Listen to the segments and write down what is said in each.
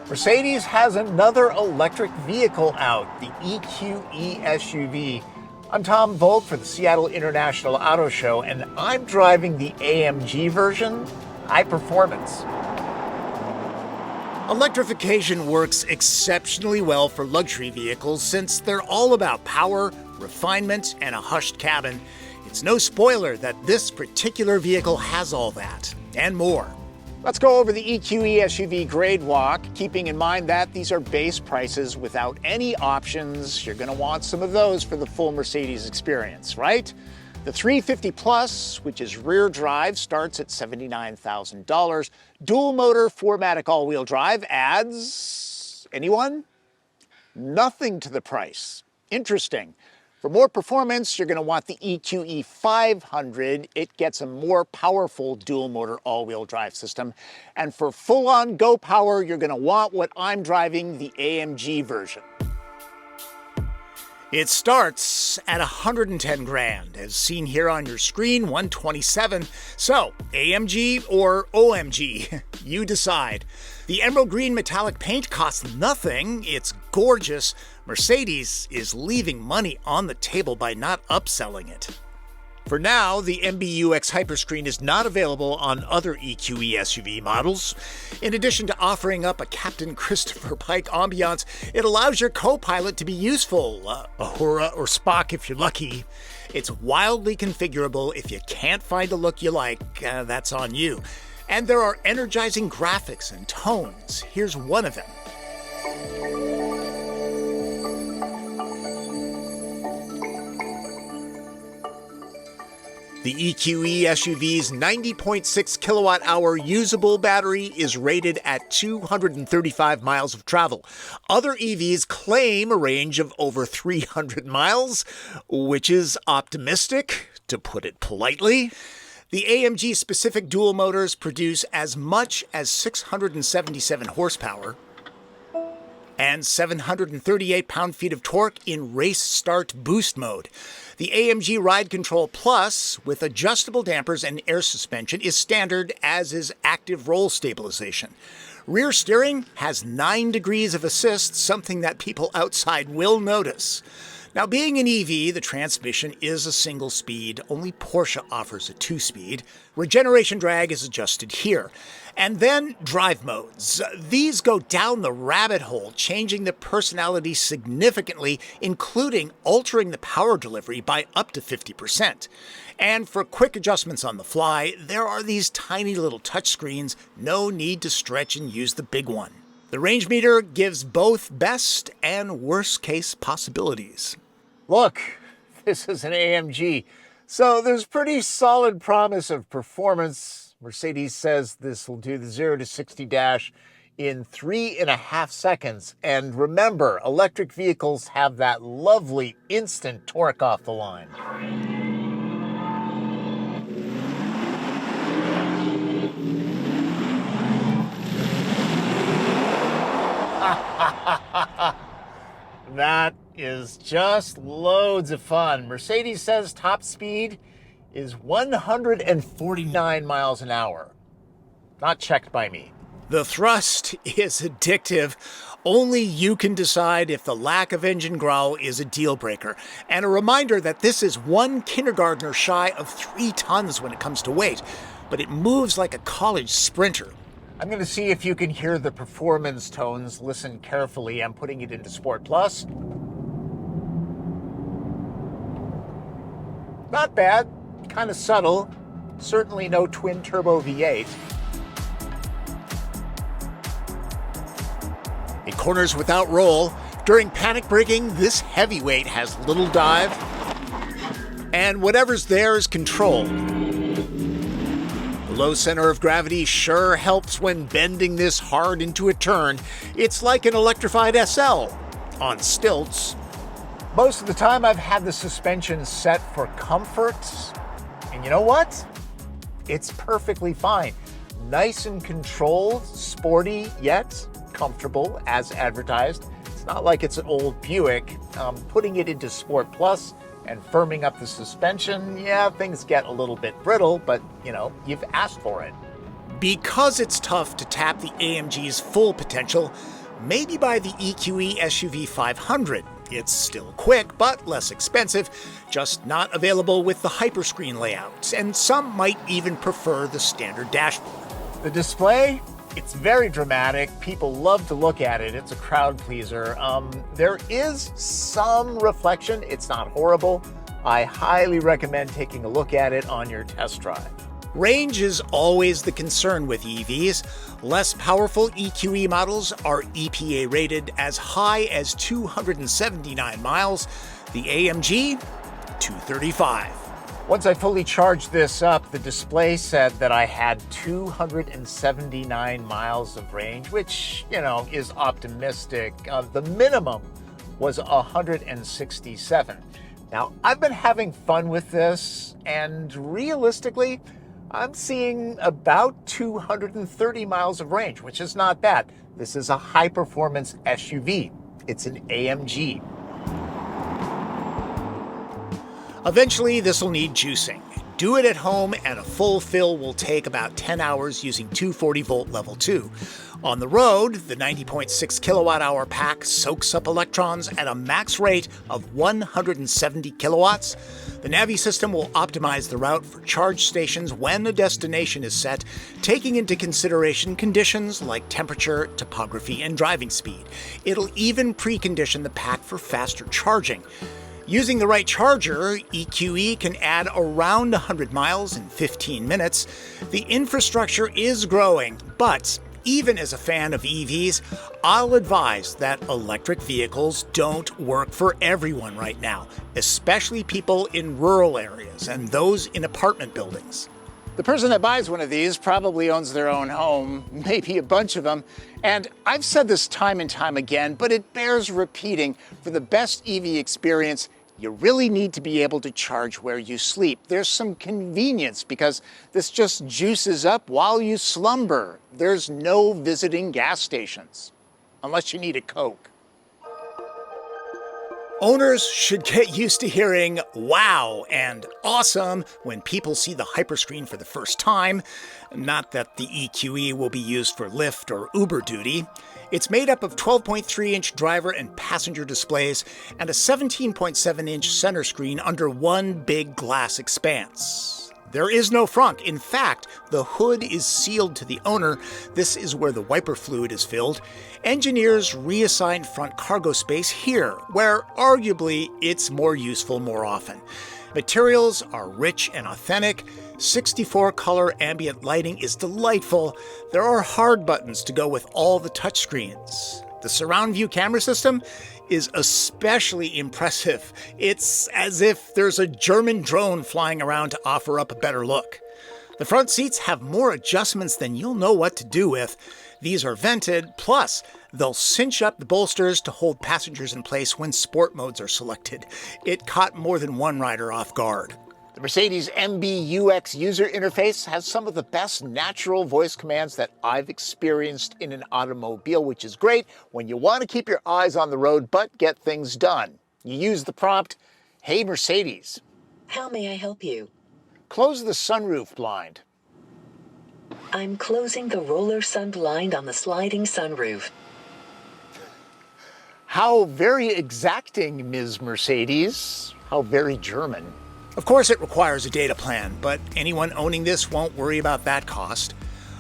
Mercedes has another electric vehicle out, the EQE SUV. I'm Tom Voelk for the Seattle International Auto Show, and I'm driving the AMG version, high performance. Electrification works exceptionally well for luxury vehicles since they're all about power, refinement, and a hushed cabin. It's no spoiler that this particular vehicle has all that, and more. Let's go over the EQE SUV grade walk, keeping in mind that these are base prices without any options. You're going to want some of those for the full Mercedes experience, right? The 350 Plus, which is rear drive, starts at $79,000. Dual motor 4MATIC all-wheel drive adds, anyone? Nothing to the price. Interesting. For more performance, you're going to want the EQE 500. It gets a more powerful dual motor all-wheel drive system. And for full-on go power, you're going to want what I'm driving, the AMG version. It starts at $110,000, as seen here on your screen, $127,000. So, AMG or OMG, you decide. The emerald green metallic paint costs nothing. It's gorgeous. Mercedes is leaving money on the table by not upselling it. For now, the MBUX Hyperscreen is not available on other EQE SUV models. In addition to offering up a Captain Christopher Pike ambiance, it allows your co-pilot to be useful, Uhura or Spock if you're lucky. It's wildly configurable. If you can't find a look you like, that's on you. And there are energizing graphics and tones. Here's one of them. The EQE SUV's 90.6 kilowatt-hour usable battery is rated at 235 miles of travel. Other EVs claim a range of over 300 miles, which is optimistic, to put it politely. The AMG-specific dual motors produce as much as 677 horsepower and 738 pound-feet of torque in race start boost mode. The AMG Ride Control Plus, with adjustable dampers and air suspension, is standard, as is active roll stabilization. Rear steering has 9 degrees of assist, something that people outside will notice. Now, being an EV, the transmission is a single speed. Only Porsche offers a 2-speed. Regeneration drag is adjusted here. And then drive modes. These go down the rabbit hole, changing the personality significantly, including altering the power delivery by up to 50%. And for quick adjustments on the fly, there are these tiny little touchscreens. No need to stretch and use the big one. The range meter gives both best and worst case possibilities. Look, this is an AMG, so there's pretty solid promise of performance. Mercedes says this will do the 0 to 60 dash in 3.5 seconds. And remember, electric vehicles have that lovely instant torque off the line. That is just loads of fun. Mercedes says top speed is 149 miles an hour. Not checked by me. The thrust is addictive. Only you can decide if the lack of engine growl is a deal breaker. And a reminder that this is one kindergartner shy of 3 tons when it comes to weight, but it moves like a college sprinter. I'm going to see if you can hear the performance tones. Listen carefully. I'm putting it into Sport Plus. Not bad. Kind of subtle. Certainly no twin-turbo V8. It corners without roll. During panic braking, this heavyweight has little dive. And whatever's there is controlled. The low center of gravity sure helps when bending this hard into a turn. It's like an electrified SL on stilts. Most of the time I've had the suspension set for comfort. And you know what? It's perfectly fine. Nice and controlled, sporty, yet comfortable as advertised. It's not like it's an old Buick. Putting it into Sport Plus and firming up the suspension, yeah, things get a little bit brittle, but you know, you've asked for it. Because it's tough to tap the AMG's full potential, maybe buy the EQE SUV 500. It's still quick, but less expensive, just not available with the Hyperscreen layout, and some might even prefer the standard dashboard. The display? It's very dramatic. People love to look at it. It's a crowd pleaser. There is some reflection. It's not horrible. I highly recommend taking a look at it on your test drive. Range is always the concern with EVs. Less powerful EQE models are EPA rated as high as 279 miles. The AMG, 235. Once I fully charged this up, the display said that I had 279 miles of range, which, is optimistic. The minimum was 167. Now, I've been having fun with this, and realistically, I'm seeing about 230 miles of range, which is not bad. This is a high-performance SUV. It's an AMG. Eventually, this will need juicing. Do it at home, and a full fill will take about 10 hours using 240-volt level 2. On the road, the 90.6 kilowatt-hour pack soaks up electrons at a max rate of 170 kilowatts. The Navi system will optimize the route for charge stations when a destination is set, taking into consideration conditions like temperature, topography, and driving speed. It'll even precondition the pack for faster charging. Using the right charger, EQE can add around 100 miles in 15 minutes. The infrastructure is growing, but even as a fan of EVs, I'll advise that electric vehicles don't work for everyone right now, especially people in rural areas and those in apartment buildings. The person that buys one of these probably owns their own home, maybe a bunch of them. And I've said this time and time again, but it bears repeating. For the best EV experience, you really need to be able to charge where you sleep. There's some convenience because this just juices up while you slumber. There's no visiting gas stations, unless you need a Coke. Owners should get used to hearing wow and awesome when people see the Hyperscreen for the first time. Not that the EQE will be used for Lyft or Uber duty. It's made up of 12.3-inch driver and passenger displays and a 17.7-inch center screen under one big glass expanse. There is no frunk. In fact, the hood is sealed to the owner. This is where the wiper fluid is filled. Engineers reassigned front cargo space here, where arguably it's more useful more often. Materials are rich and authentic. 64-color ambient lighting is delightful. There are hard buttons to go with all the touchscreens. The surround view camera system is especially impressive. It's as if there's a German drone flying around to offer up a better look. The front seats have more adjustments than you'll know what to do with. These are vented, plus they'll cinch up the bolsters to hold passengers in place when sport modes are selected. It caught more than one rider off guard. The Mercedes-AMG UX user interface has some of the best natural voice commands that I've experienced in an automobile, which is great when you want to keep your eyes on the road but get things done. You use the prompt, "Hey Mercedes." How may I help you? Close the sunroof blind. I'm closing the roller sun blind on the sliding sunroof. How very exacting, Ms. Mercedes. How very German. Of course, it requires a data plan, but anyone owning this won't worry about that cost.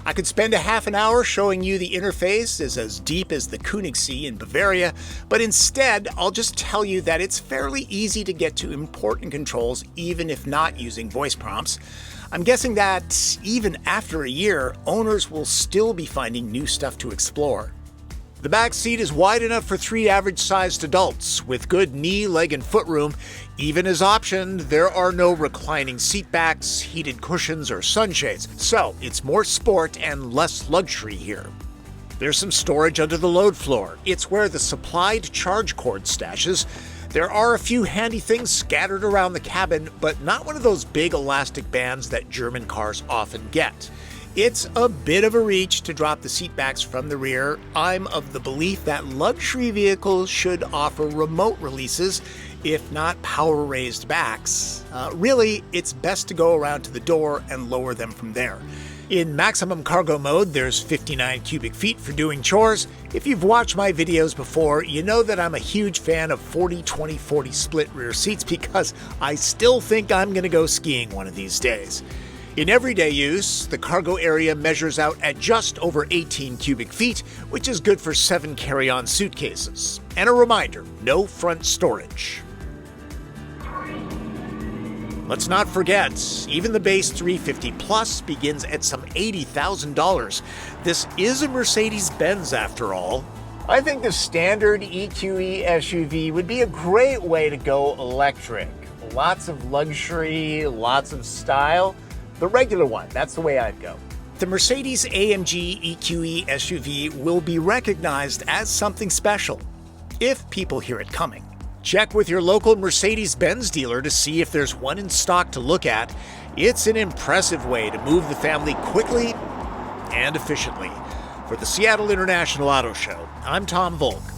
I could spend a half an hour showing you the interface is as deep as the Königssee in Bavaria, but instead, I'll just tell you that it's fairly easy to get to important controls, even if not using voice prompts. I'm guessing that even after a year, owners will still be finding new stuff to explore. The back seat is wide enough for 3 average-sized adults, with good knee, leg, and foot room. Even as optioned, there are no reclining seat backs, heated cushions, or sunshades, so it's more sport and less luxury here. There's some storage under the load floor. It's where the supplied charge cord stashes. There are a few handy things scattered around the cabin, but not one of those big elastic bands that German cars often get. It's a bit of a reach to drop the seatbacks from the rear. I'm of the belief that luxury vehicles should offer remote releases, if not power-raised backs. Really, it's best to go around to the door and lower them from there. In maximum cargo mode, there's 59 cubic feet for doing chores. If you've watched my videos before, you know that I'm a huge fan of 40-20-40 split rear seats because I still think I'm going to go skiing one of these days. In everyday use, the cargo area measures out at just over 18 cubic feet, which is good for 7 carry-on suitcases. And a reminder, no front storage. Let's not forget, even the base 350 Plus begins at some $80,000. This is a Mercedes-Benz after all. I think the standard EQE SUV would be a great way to go electric. Lots of luxury, lots of style. The regular one, that's the way I'd go. The Mercedes-AMG EQE SUV will be recognized as something special, if people hear it coming. Check with your local Mercedes-Benz dealer to see if there's one in stock to look at. It's an impressive way to move the family quickly and efficiently. For the Seattle International Auto Show, I'm Tom Voelk.